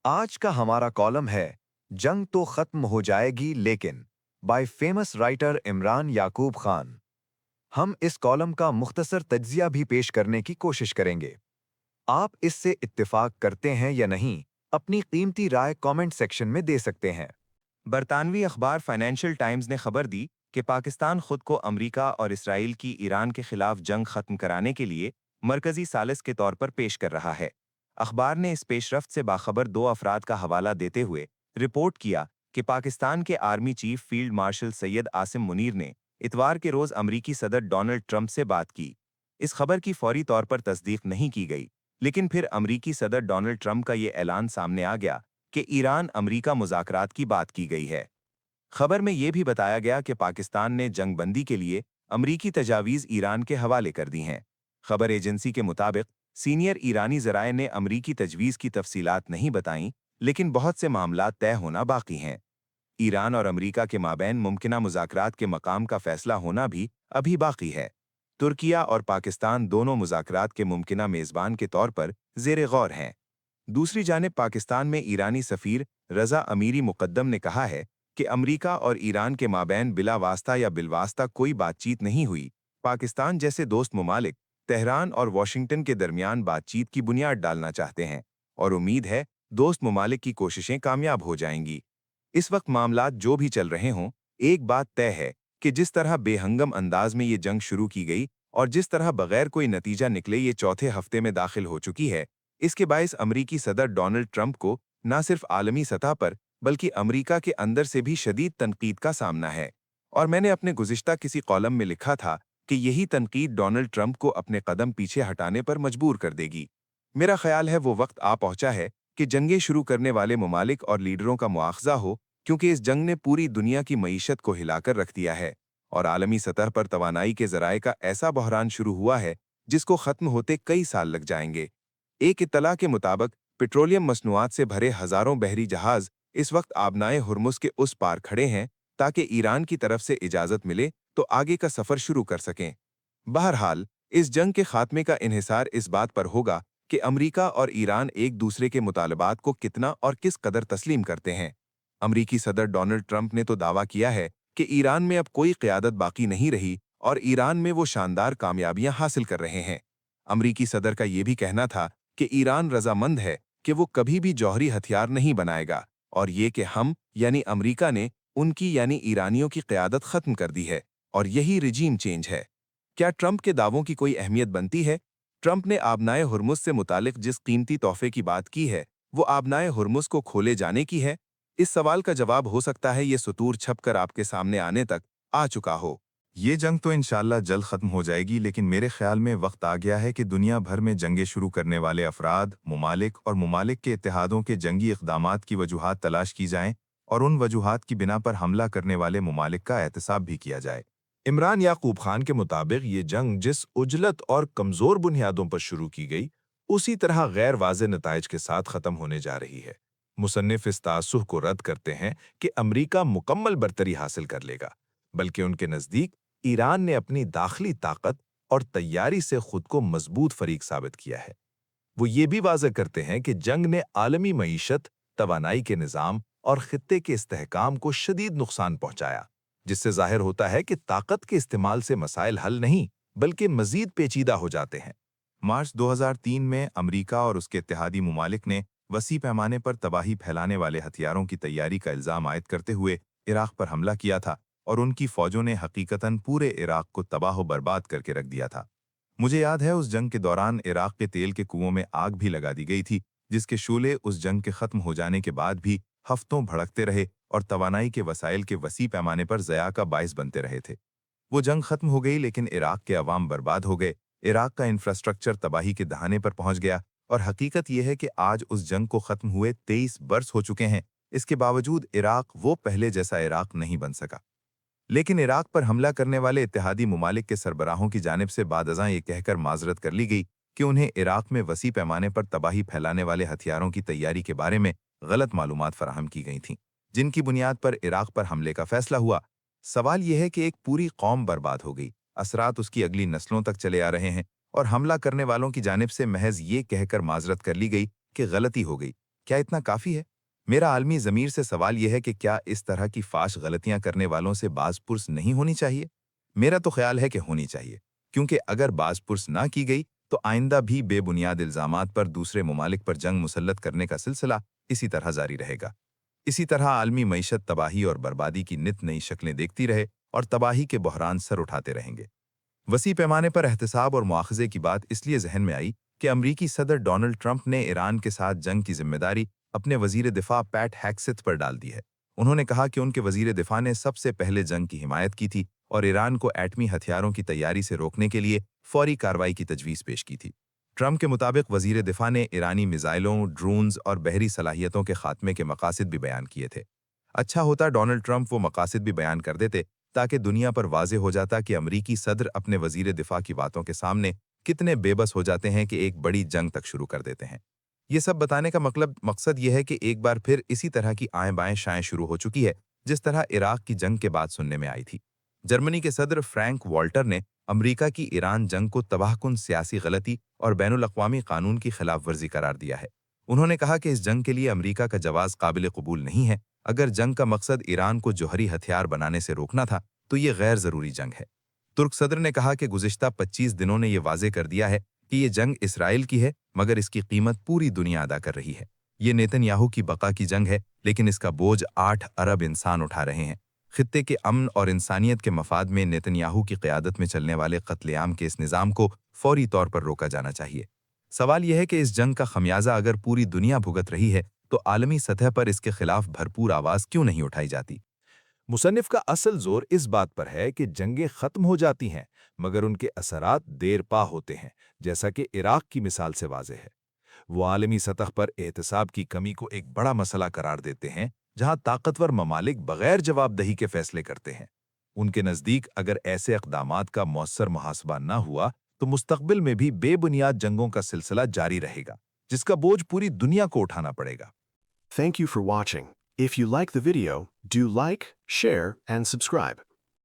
आज का हमारा कॉलम है जंग तो खत्म हो जाएगी लेकिन बाय फेमस राइटर इमरान याकूब खान। हम इस कॉलम का मुख्तसर तज्जिया भी पेश करने की कोशिश करेंगे। आप इससे इत्तेफाक करते हैं या नहीं, अपनी कीमती राय कमेंट सेक्शन में दे सकते हैं। बरतानवी अखबार फाइनेंशियल टाइम्स ने खबर दी कि पाकिस्तान खुद को अमरीका और इसराइल की ईरान के खिलाफ जंग खत्म कराने के लिए मरकजी सालिस के तौर पर पेश कर रहा है। अखबार ने इस पेशरफ्त से बाखबर दो अफराद का हवाला देते हुए रिपोर्ट किया कि पाकिस्तान के army chief field marshal Syed Asim Munir ने इतवार के रोज अमरीकी सदर डोनाल्ड ट्रंप से बात की। इस खबर की फौरी तौर पर तस्दीक नहीं की गई, लेकिन फिर अमरीकी सदर डोनाल्ड ट्रंप का ये ऐलान सामने आ गया कि ईरान अमरीका मुज़ाकरात की बात की गई है। खबर में यह भी बताया गया कि पाकिस्तान ने जंगबंदी के लिए अमरीकी तजावीज़ ईरान के हवाले कर दी हैं। खबर एजेंसी के मुताबिक सीनियर ईरानी ज़राए ने अमरीकी तजवीज़ की तफसीलात नहीं बताईं, लेकिन बहुत से मामला तय होना बाकी हैं। ईरान और अमरीका के माबैन मुमकिना मुज़ाकरात के मकाम का फैसला होना भी अभी बाकी है। तुर्किया और पाकिस्तान दोनों मुज़ाकरात के मुमकिना मेज़बान के तौर पर ज़ेर गौर हैं। दूसरी जानिब पाकिस्तान में ईरानी सफ़ीर रज़ा अमीरी मुक़द्दम ने कहा है कि अमरीका और ईरान के माबैन बिला वास्ता या बिलवास्ता कोई बातचीत नहीं हुई। पाकिस्तान जैसे दोस्त ममालिक तेहरान और वाशिंगटन के दरमियान बातचीत की बुनियाद डालना चाहते हैं और उम्मीद है दोस्त ममालिक की कोशिशें कामयाब हो जाएंगी। इस वक्त मामलात जो भी चल रहे हों, एक बात तय है कि जिस तरह बेहंगम अंदाज में ये जंग शुरू की गई और जिस तरह बगैर कोई नतीजा निकले ये चौथे हफ्ते में दाखिल हो चुकी है, इसके बायस अमरीकी सदर डोनाल्ड ट्रंप को न सिर्फ आलमी सतह पर बल्कि अमरीका के अंदर से भी शदीद तनकीद का सामना है। और मैंने अपने गुज़िश्ता किसी कॉलम में लिखा था कि यही तनकीद डोनाल्ड ट्रंप को अपने कदम पीछे हटाने पर मजबूर कर देगी। मेरा ख्याल है वो वक्त आ पहुंचा है कि जंगें शुरू करने वाले ममालिक और लीडरों का मुआखजा हो, क्योंकि इस जंग ने पूरी दुनिया की मईशत को हिलाकर रख दिया है और आलमी सतह पर तवानाई के ज़राए का ऐसा बहरान शुरू हुआ है जिसको ख़त्म होते कई साल लग जाएंगे। एक इत्तला के मुताबिक पेट्रोलियम मसनूआत से भरे हजारों बहरी जहाज इस वक्त आबनाए हुर्मुस के उस पार खड़े हैं ताकि ईरान की तरफ से इजाजत मिले तो आगे का सफर शुरू कर सकें। बहरहाल इस जंग के खात्मे का इन्हिसार इस बात पर होगा कि अमरीका और ईरान एक दूसरे के मुतालबात को कितना और किस कदर तस्लीम करते हैं। अमरीकी सदर डोनाल्ड ट्रंप ने तो दावा किया है कि ईरान में अब कोई क़यादत बाकी नहीं रही और ईरान में वो शानदार कामयाबियां हासिल कर रहे हैं। अमरीकी सदर का ये भी कहना था कि ईरान रजामंद है कि वो कभी भी जौहरी हथियार नहीं बनाएगा और ये कि हम यानी अमरीका ने उनकी यानी ईरानियों की क़यादत ख़त्म कर दी है और यही रिजीम चेंज है। क्या ट्रंप के दावों की कोई अहमियत बनती है? ट्रंप ने आबनाए हुर्मुस से मुतालिक जिस कीमती तोहफे की बात की है, वो आबनाए हुर्मुस को खोले जाने की है? इस सवाल का जवाब हो सकता है ये सतूर छपकर आपके सामने आने तक आ चुका हो। ये जंग तो इंशाल्लाह जल्द खत्म हो जाएगी, लेकिन मेरे ख्याल में वक्त आ गया है कि दुनिया भर में जंगें शुरू करने वाले अफराद, ममालिक और ममालिक के इत्तेहादों के जंगी इक़दामात की वजूहात तलाश की जाएं और उन वजूहात की बिना पर हमला करने वाले ममालिक का एहतसाब भी किया जाए। इमरान याकूब खान के मुताबिक ये जंग जिस उजलत और कमजोर बुनियादों पर शुरू की गई, उसी तरह गैर वाज़े नताइज के साथ ख़त्म होने जा रही है। मुसन्निफ इस तासुफ को रद्द करते हैं कि अमरीका मुकम्मल बरतरी हासिल कर लेगा, बल्कि उनके नज़दीक ईरान ने अपनी दाखिली ताकत और तैयारी से खुद को मजबूत फरीक साबित किया है। वो ये भी वाज़ह करते हैं कि जंग ने आलमी मईशत, तवानाई के निज़ाम और खित्ते के इस्तेहकाम को शदीद नुकसान पहुंचाया, जिससे जाहिर होता है कि ताकत के इस्तेमाल से मसाइल हल नहीं बल्कि मजीद पेचीदा हो जाते हैं। मार्च 2003 में अमरीका और उसके इत्तेहादी ममालिक ने वसी पैमाने पर तबाही फैलाने वाले हथियारों की तैयारी का इल्ज़ाम आयद करते हुए इराक पर हमला किया था और उनकी फ़ौजों ने हकीकतन पूरे इराक को तबाह बर्बाद करके रख दिया था। मुझे याद है उस जंग के दौरान इराक के तेल के कुओं में आग भी लगा दी गई थी, जिसके शूले उस जंग के ख़त्म हो जाने के बाद भी हफ्तों भड़कते रहे और तवानाई के वसाइल के वसी पैमाने पर ज़या का बाइस बनते रहे थे। वो जंग खत्म हो गई, लेकिन इराक के अवाम बर्बाद हो गए। इराक का इंफ्रास्ट्रक्चर तबाही के दहाने पर पहुंच गया और हकीकत यह है कि आज उस जंग को खत्म हुए 23 बरस हो चुके हैं। इसके बावजूद इराक वो पहले जैसा इराक नहीं बन सका। लेकिन इराक पर हमला करने वाले इत्तेहादी ममालिक के सरबराहों की जानिब से बादअज़ां ये कहकर माजरत कर ली गई कि उन्हें इराक में वसी पैमाने पर तबाही फैलाने वाले हथियारों की तैयारी के बारे में गलत मालूमात फराहम की गई थीं, जिनकी बुनियाद पर इराक पर हमले का फैसला हुआ। सवाल यह है कि एक पूरी कौम बर्बाद हो गई, असरात उसकी अगली नस्लों तक चले आ रहे हैं और हमला करने वालों की जानिब से महज ये कहकर माजरत कर ली गई कि गलती हो गई। क्या इतना काफ़ी है? मेरा आलमी ज़मीर से सवाल यह है कि क्या इस तरह की फाश गलतियां करने वालों से बाज़पुर्स नहीं होनी चाहिए? मेरा तो ख्याल है कि होनी चाहिए, क्योंकि अगर बाज़पुर्स ना की गई तो आइंदा भी बेबुनियाद इल्ज़ामात पर दूसरे ममालिक पर जंग मुसल्लत करने का सिलसिला इसी तरह जारी रहेगा। इसी तरह आलमी मईशत तबाही और बर्बादी की नित नई शक्लें देखती रहे और तबाही के बहरान सर उठाते रहेंगे। वसी पैमाने पर एहतसाब और मुआखज़े की बात इसलिए जहन में आई कि अमरीकी सदर डोनाल्ड ट्रंप ने ईरान के साथ जंग की जिम्मेदारी अपने वजीर दिफा पैट हैक्सेथ पर डाल दी है। उन्होंने कहा कि उनके वजीर दिफा ने सबसे पहले जंग की हिमायत की थी और ईरान को एटमी हथियारों की तैयारी से रोकने के लिए फौरी कार्रवाई की तजवीज़ पेश की थी। ट्रंप के मुताबिक वजीर दिफा ने ईरानी मिसाइलों, ड्रोन्स और बहरी सलाहियतों के खात्मे के मकासद भी बयान किए थे। अच्छा होता डोनाल्ड ट्रंप वो मकासद भी बयान कर देते ताकि दुनिया पर वाज़े हो जाता कि अमरीकी सदर अपने वजीर दिफा की बातों के सामने कितने बेबस हो जाते हैं कि एक बड़ी जंग तक शुरू कर देते हैं। ये सब बताने का मकसद यह है कि एक बार फिर इसी तरह की आएँ बाएँ शाएँ शुरू हो चुकी है जिस तरह इराक की जंग के बाद सुनने में आई थी। जर्मनी के सदर फ्रैंक वॉल्टर ने अमरीका की ईरान जंग को तबाहकुन सियासी गलती और बैनुल-अक़वामी कानून की खिलाफ वर्जी करार दिया है। उन्होंने कहा कि इस जंग के लिए अमरीका का जवाब काबिल कबूल नहीं है। अगर जंग का मकसद ईरान को जौहरी हथियार बनाने से रोकना था तो ये गैर ज़रूरी जंग है। तुर्क सदर ने कहा कि गुज़िश्ता 25 दिनों ने यह वाज़े कर दिया है कि ये जंग इसराइल की है, मगर इसकी कीमत पूरी दुनिया अदा कर रही है। ये नेतन्याहू की बका की जंग है, लेकिन इसका बोझ 8 अरब इंसान उठा रहे हैं। खित्ते के अमन और इंसानियत के मफाद में नेतन्याहू की क़यादत में चलने वाले कत्लेआम के इस निज़ाम को फौरी तौर पर रोका जाना चाहिए। सवाल यह है कि इस जंग का खमियाजा अगर पूरी दुनिया भुगत रही है तो आलमी सतह पर इसके खिलाफ भरपूर आवाज़ क्यों नहीं उठाई जाती? मुसन्निफ का असल जोर इस बात पर है कि जंगें खत्म हो जाती हैं, मगर उनके असरात देर पा होते हैं, जैसा कि इराक की मिसाल से वाज़े है। वो आलमी सतह पर एहतसाब की कमी को एक बड़ा मसला करार देते हैं, जहां ताकतवर ममालिक बगैर जवाबदही के फैसले करते हैं। उनके नज़दीक अगर ऐसे इक़दामात का मौसर मुहासबा न हुआ तो मुस्तकबिल में भी बेबुनियाद जंगों का सिलसिला जारी रहेगा, जिसका बोझ पूरी दुनिया को उठाना पड़ेगा। Thank you for watching. If you like the video, do like, share, and subscribe.